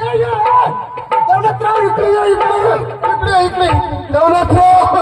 दौलतराव इकडे या, इकडे इकडे दौलतराव.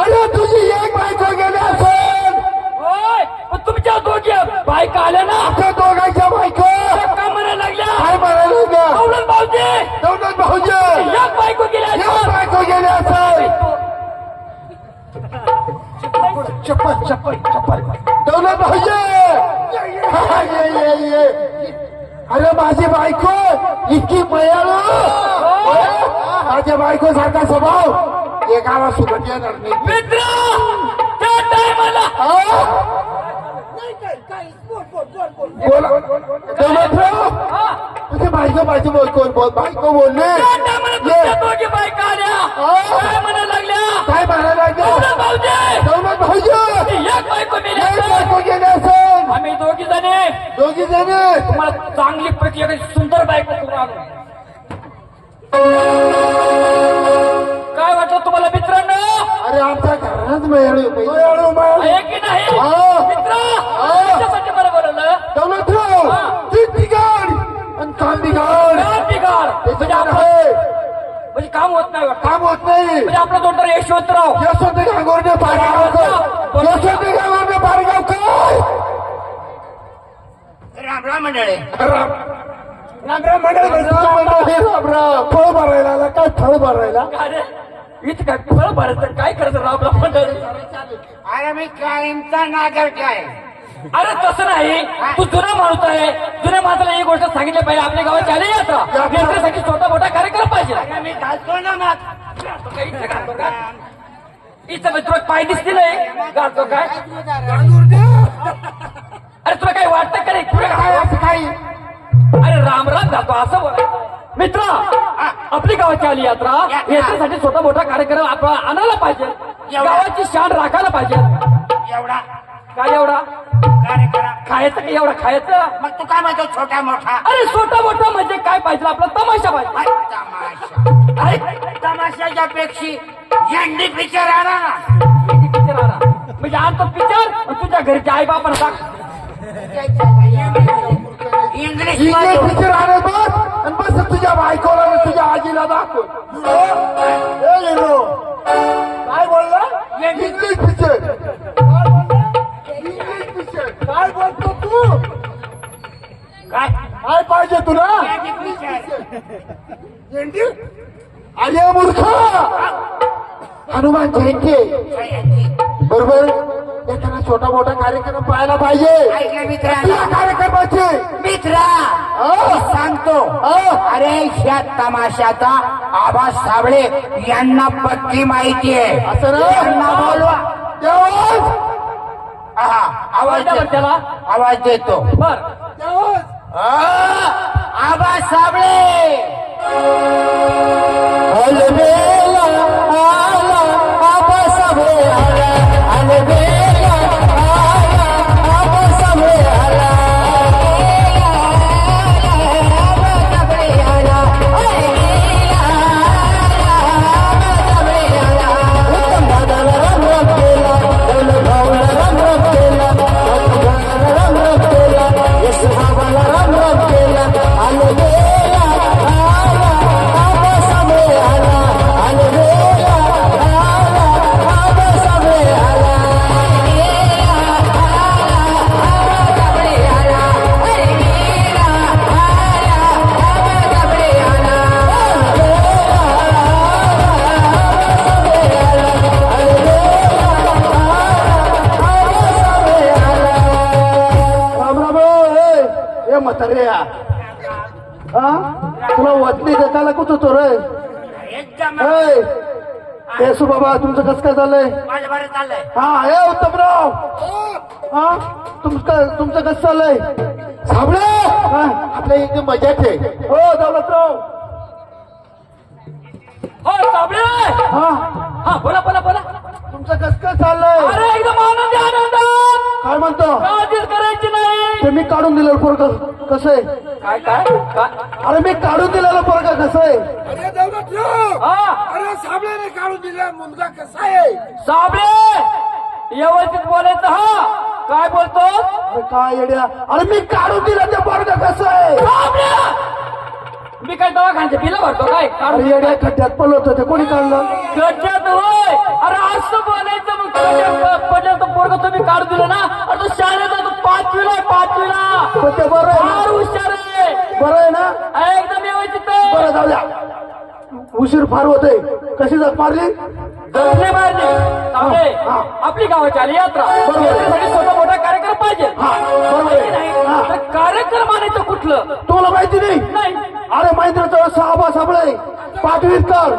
अरे तुझी एक बायको गेली असेल. होय पण तुमच्या दोघी बायका आल्या ना त्या दोघांच्या बायको का म्हणायला लागल्या काय म्हणायला लागल्या? दौलत भाऊजी दौलत भाऊजी एक बायको गेल्या एक बायको गेली असेल. चप्पल चप्पल चप्पल. दौलत भाऊजी ये. अरे माझी बायको इतकी मयाळू, माझ्या बायको सारखा स्वभाव एकाला सुगट येणार नाही. मित्र त्या टायमाला बोला दौलतराव तुझी बायको माझी बायको बोलले. त्या टायमाला तुमच्या दोघी बायका आल्या काय म्हणायला लागल्या काय म्हणायला लागले? दौलत भाऊजी दौलत भाऊजी एक बायको गेली एक असेल. बायको गेली असेल. आम्ही दोघी जणे दोघी जण तुम्हाला चांगली प्रति एक सुंदर बायको करून आलो. काय वाटलं तुम्हाला मित्रांनो? अरे आमच्या घरात मयाळू आहे की नाही हा. मित्र त्याच्यासाठी मला बोलवलं दौलतराव ती बिघाड आणि काम बिघाड काम बिघाड म्हणजे आपलं म्हणजे काम होत नाही वाटतं. काम होत नाही. म्हणजे आपला जोडदार यशवंतराव यशवंत गांगोर्डे पारगावकर यशवंत गांगोर्डे पारगावकर. राम राम मंडळी राम राम राम फळ भरायला आला काय फळ भरायला? अरे इथं काय फळ भरायचं काय करायचं राम राम मंडळी? अरे मी कायमचा नागर काय अरे तसं नाही तू जुना माणूस आहे. जुन्या माणसाला ही गोष्ट सांगितली पाहिजे आपल्या गावात आली आता यात्रेसाठी छोटा मोठा कार्यक्रम पाहिजे. मी घालतो ना मग इथं तुला पाय दिसते नाही घालतो काय? अरे तुला काही वाटतं का रे पुढे काय असं काही? अरे राम राम घालतो असं बोलायचं. मित्र आपली गावाची आली यात्रा यात्रेसाठी छोटा मोठा कार्यक्रम आपण आणायला पाहिजे. गावाची शान राखायला पाहिजे. एवढा काय एवढा कार्यक्रम खायचं का एवढा खायचं? मग तू काय म्हणतो छोटा मोठा अरे छोटा मोठा म्हणजे काय पाहिजे आपला तमाशा पाहिजे. तमाशा अरे तमाशाच्या पेक्षी झेंडी पिक्चर आणा ना. पिक्चर आला म्हणजे आणतो पिक्चर तुझ्या घरच्या आई बापाला टाक. इंग्लिश इंग्लिश पिक्चर आणत बस आणि बस तुझ्या बायकोला आणि तुझ्या आजीला दाखव. काय बोलला? English picture. इंग्लिश पिक्चर काय बोलतो तू? काय काय पाहिजे तुला? झेंडी अरे मूर्ख हनुमान जयंती बरोबर एखादा छोटा मोठा कार्यक्रम पाहायला पाहिजे. ऐका मित्रा या कार्यक्रमाचे मित्रा सांगतो अरे ह्या तमाशाचा आवाज साबळे यांना पक्की माहिती आहे. असं ना? यांना बोलवा. तेव्हाच हा, आवाज द्या बरं दे- त्याला. आवाज देतो. बर आवाज साबळे अलबेला आला आबा साबळे आला अलबेला आला आबा साबळे आला आबा साबळे आला अलबेला आबा साबळे आला उत्तम दादाला राम राम केला दौलत भाऊला राम राम केला भक्तगणाला राम राम केला यश बाबाला राम राम केला अलबेला आला आबा साबळे आला अलबेला आला आबा साबळे आला राम राम ए म्हातारे हा तुला वतनी देताना कुठं तो रे? एकदम येसू बाबा तुमचं कसं काय झालंय? माझं बरं चाललंय. हा हे उत्तमराव हा तुमचं कसं चाललंय? साबळे आपल्या इथे मजाच आहे. हो दौलतराव हो साबळे हा हा बोला बोला बोला. तुमचं कसं काय चाललंय? अरे एकदम आनंदी आनंदात काय म्हणतो? काळजी करायची नाही. ते मी काढून दिलेलं पोरग कसं आहे? काय काय काय? अरे मी काढून दिलेलं पोरग कसं आहे? अरे दौलतराव हा अरे साबळेने काढून दिला मुलगा कसा आहे? साबळे व्यवस्थित बोलायचं. हा काय बोलतो अरे काय येड्या? अरे मी काढून दिलं ते पोरग कसं आहे? साबळे मी काय दवाखान्याचे बिल भरतो काय अरे येड्या खड्ड्यात पडलं होतं ते कोणी काढलं गड्ड्यात होय अरे असं बोलायचं मग गड्ड्यात पडलं तर पोरग तुम्ही काढून दिलं ना अरे तो शाळेत आहे, तो पाचवीला आहे, पाचवीला पण ते बरं आहे फार ना? हुशार आहे बरं आहे ना एकदम व्यवस्थित बरं जाऊ द्या उशीर फार होते कशी जग मारली गजले मारले तांबे हा. आपली गावाची आली यात्रा बरोबर. यात्रेसाठी छोटा मोठा कार्यक्रम पाहिजे हा बरोबर माहिती आहे नाही हा. तर कार्यक्रम आणायचं कुठलं तुम्हाला माहिती नाही नाही अरे मैत्रीचं सहाबा साबळे पाठवीकर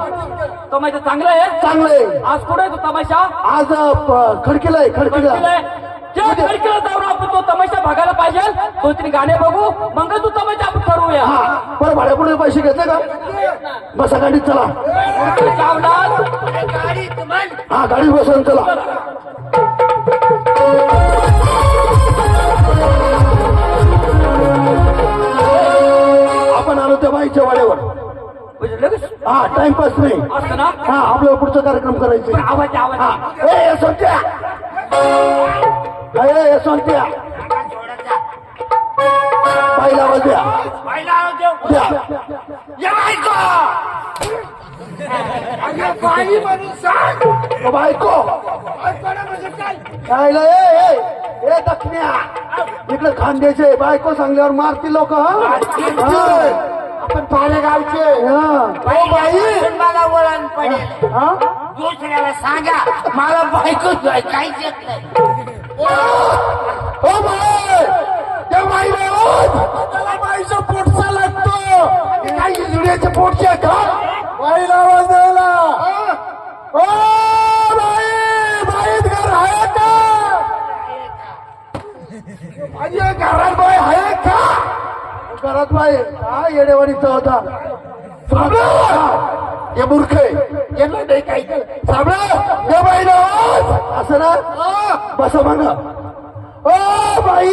तमाशा चांगला आहे चांगले आज कुठे आहे तो तमाशा आज खडकीला आहे खडकीला त्या खडकीला जाऊन आपण तो तमाशा बघायला पाहिजे 2-3 गाणे बघू मग तू तमाशा आपण ठरवूया हा बरं भाड्यापुढे पैसे घेतले का बसा गाडीत चला चावणार गाडीत म्हण हा गाडीत बसून चला आपण आलो त्या बाईच्या वाड्यावर म्हणजे लगेच हा टाइमपास नाही असतं ना हा आपल्याला पुढचा कार्यक्रम करायचा आवाज आवाज हा ए सोनत्या ए सोनत्या बाईला आवाज द्या पहिला आवाज द्या या बायको अगं बाई म्हणून सांग ओ बायको बायकोला म्हणजे काय खायला ए दक्षिण्या इकडे खांद्याचे बायको सांगल्यावर मारतील लोक आपण पालेगावचे ओ बाई मला वळण पडेल हा दुसऱ्याला सांगा मला बायकोच आहे, काहीच येत नाही ओ बाई त्या बाईला त्याला बाईचा पोटचा लागतो काही जुड्याच्या पोटच्या का बाईला आवाज द्यायला ओ बाई घर आहे का माझी घरात बाई आहे का घरात बाई हा येडेवाडीचा होता हे मूर्ख आहे यांना नाही काही साबळा या बाईला आवाज असं ना बसा मागा ओ बाई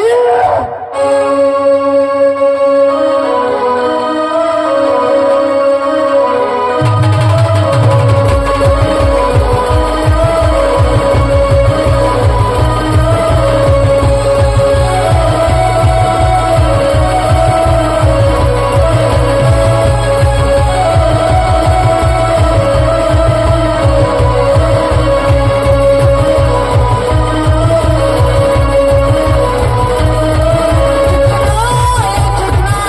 झुकना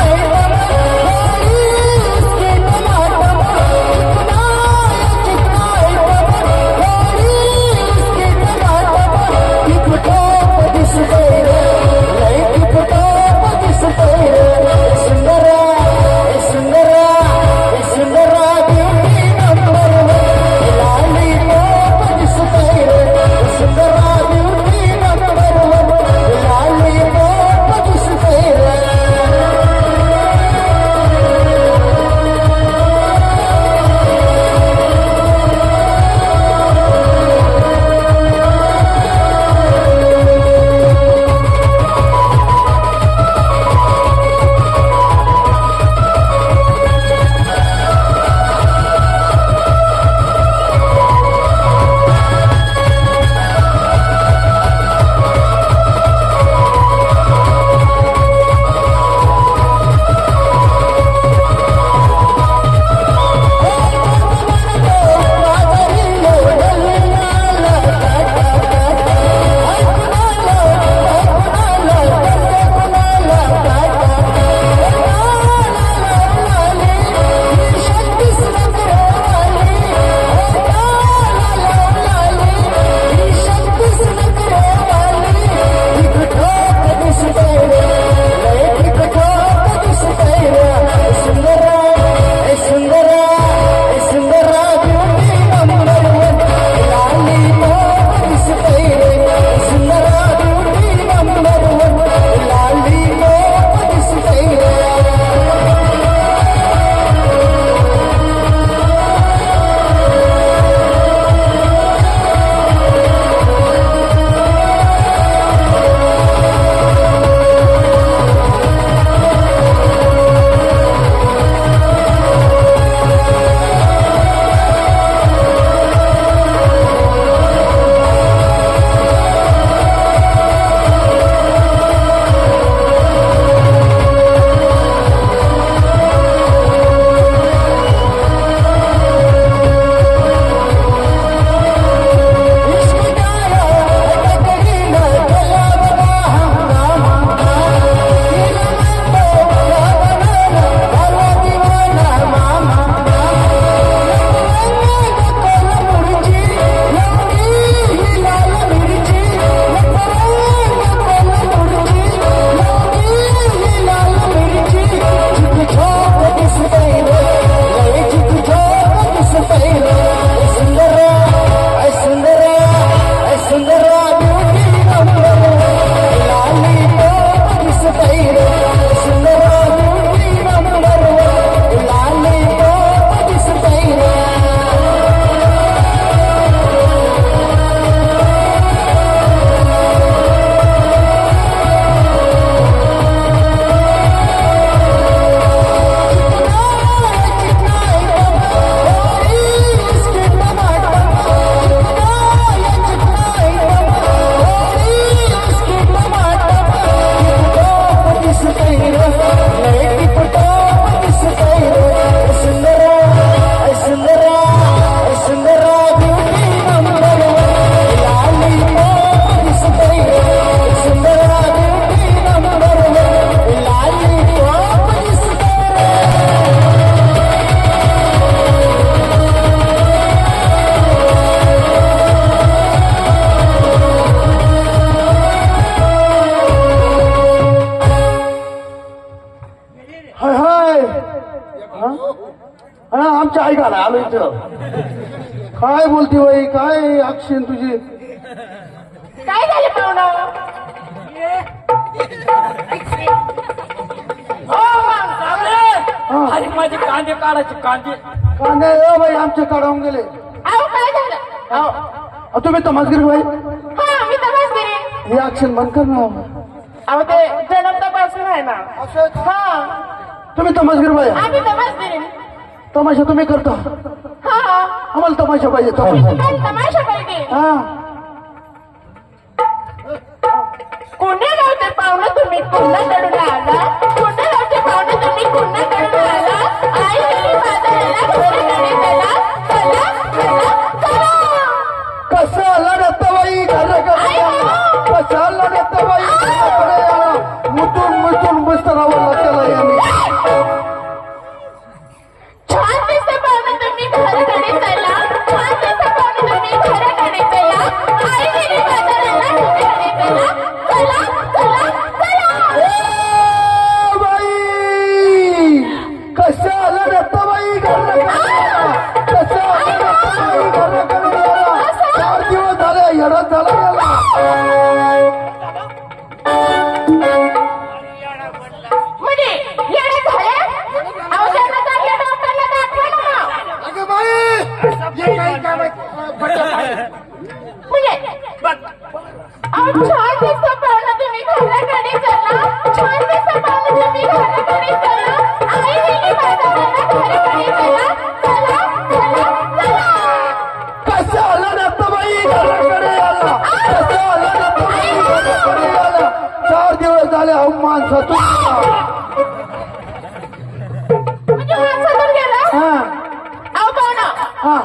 हा आमच्या ऐकायला आलो इथं काय बोलते बाई काय अक्षण तुझी काय झालं पाहुणं आणि माझे कांदे काढायचे कांदे कांदे बाई आमचे काढवून गेले अहो काय झालं अहो तुम्ही तमासगीर बाई हा मी तपासगिरी हे अक्षण बंद कर ना अहो ते जन्म तपासून आहे ना हा तुम्ही तमासगीर बाई आम्ही तपासगिरी तमाशा तुम्ही करता हा आम्हाला तमाशा पाहिजे तमाशा काय तमाशा पाहिजे हा कोण्या गावचे पाहुणं तुम्ही कुणाकडून आला कोण्या गावचे पाहुणं तुम्ही कुणाकडून आला आई गेली बाजाराला घोड्याकडे चला चला चला चला कसं आला दत्ताबाई घराकडे आला कसं आला दत्ताबाई घराकडे आला मुतून मुतून मस्त राहावं त्याला यांनी छान दिसतं पाहुणं तुम्ही घराकडे चला छान दिसतं पाहुणं तुम्ही घराकडे चला आई गेली बाजाराला घोड्याकडे चला चला चला चला ए बाई कसं आला दत्ताबाई घराकडे आला कसं आला दत्ताबाई घराकडे आला 4 दिवस झाले येडा झाला गेला म्हणजे येणे झाले अहो त्यांना चांगल्या डॉक्टरला दाखवा ना अगं बाई हे काही काम आहे? म्हणजे अहो छान दिसतं पाहुणं तुम्ही घराकडे चला छान दिसतं पाहुणं तुम्ही घराकडे चला आई गेली बाजाराला घराकडे चला चला चला चला कसं आला दत्ताबाई घराकडे आला कसं आला दत्ताबाई घराकडे आला 4 दिवस झाले अहो माणसातून म्हणजे माणसातून गेला हा अहो पाहुणं हा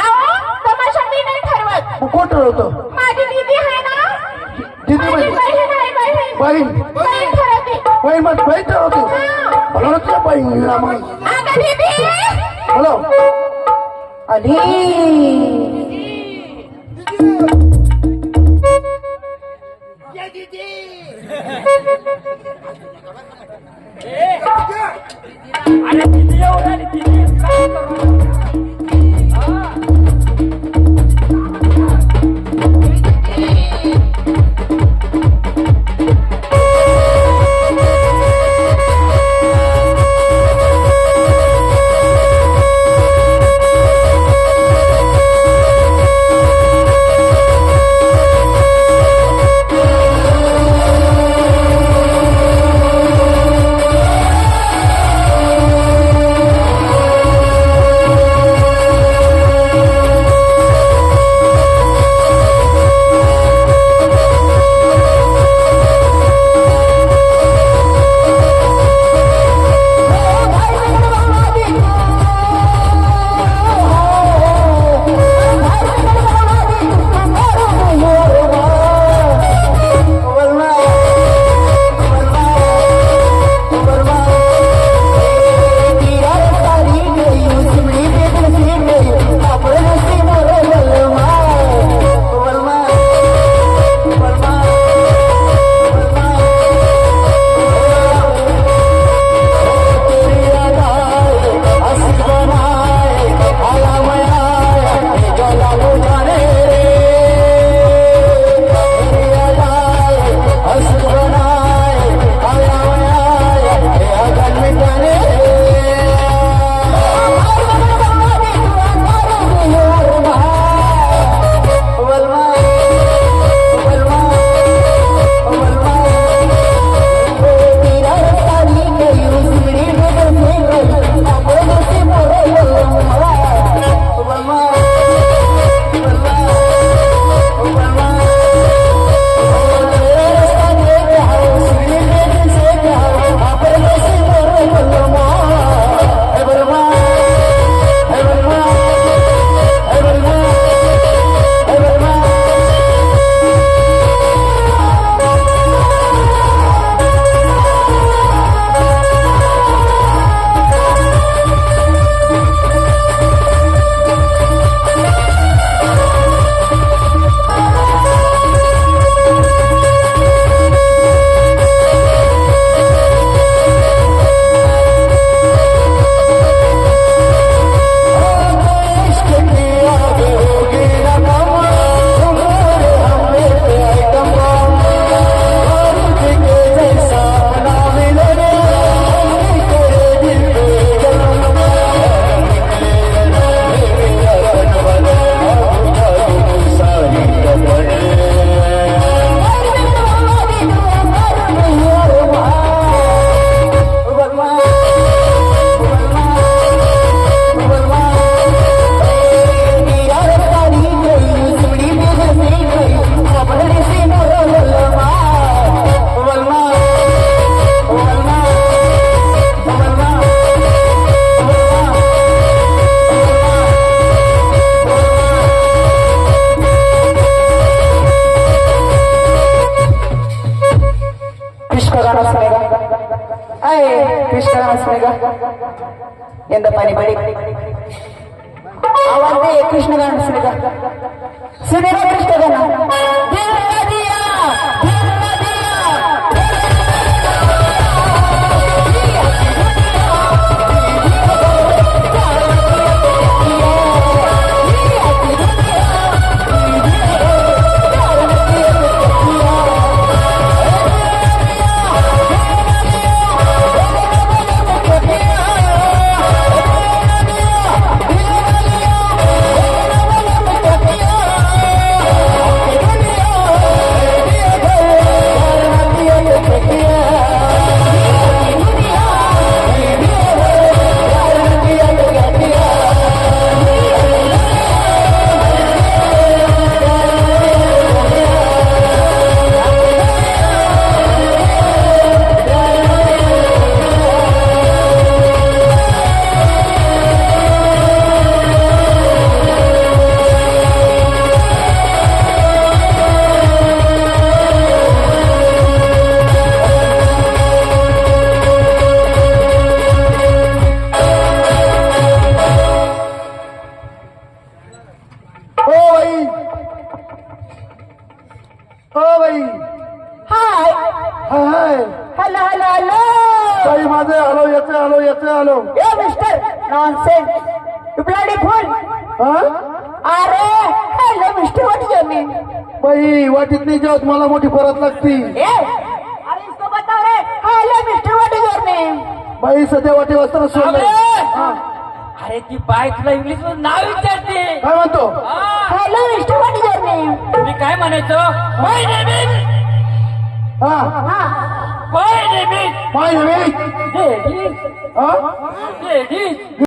अहो तमाशा मी नाही ठरवत मग कोण ठरवतं माझी दीदी आहे ना दीदी माझी बाई बहीण आहे बहीण बहीण ठरवते बाई मग बाई ठरवते मला ना तुझ्या बहिणीला मग अगं दीदी हॅलो आली ये दीदी अरे किती येऊन आली किती काय करू? ಎಂದ ಪಾನಿ ಬಡಿ आवाज दे कृष्ण गान सुनेगा सुनेगा कृष्ण गाना दिल न दिया दिल न दिया ओ बाई hi hi hello hello hello ताई माझे आलो येते आलो ए mister nonsense you bloody fool हा अरे hello mister what is your name बाई वाटीत नाही जेवत मला मोठी परत लागती ए अरे इसको बताओ रे hello mister what is your name बाई सध्या वाटी वस्त्र सोडलंय हा. अरे ती बाय तुला इंग्लिश मध्ये नाव विचारते काय म्हणतो hello mister what is your name मी काय म्हणायचं माय नेम इज हा my name is my name ladies हा लेडीज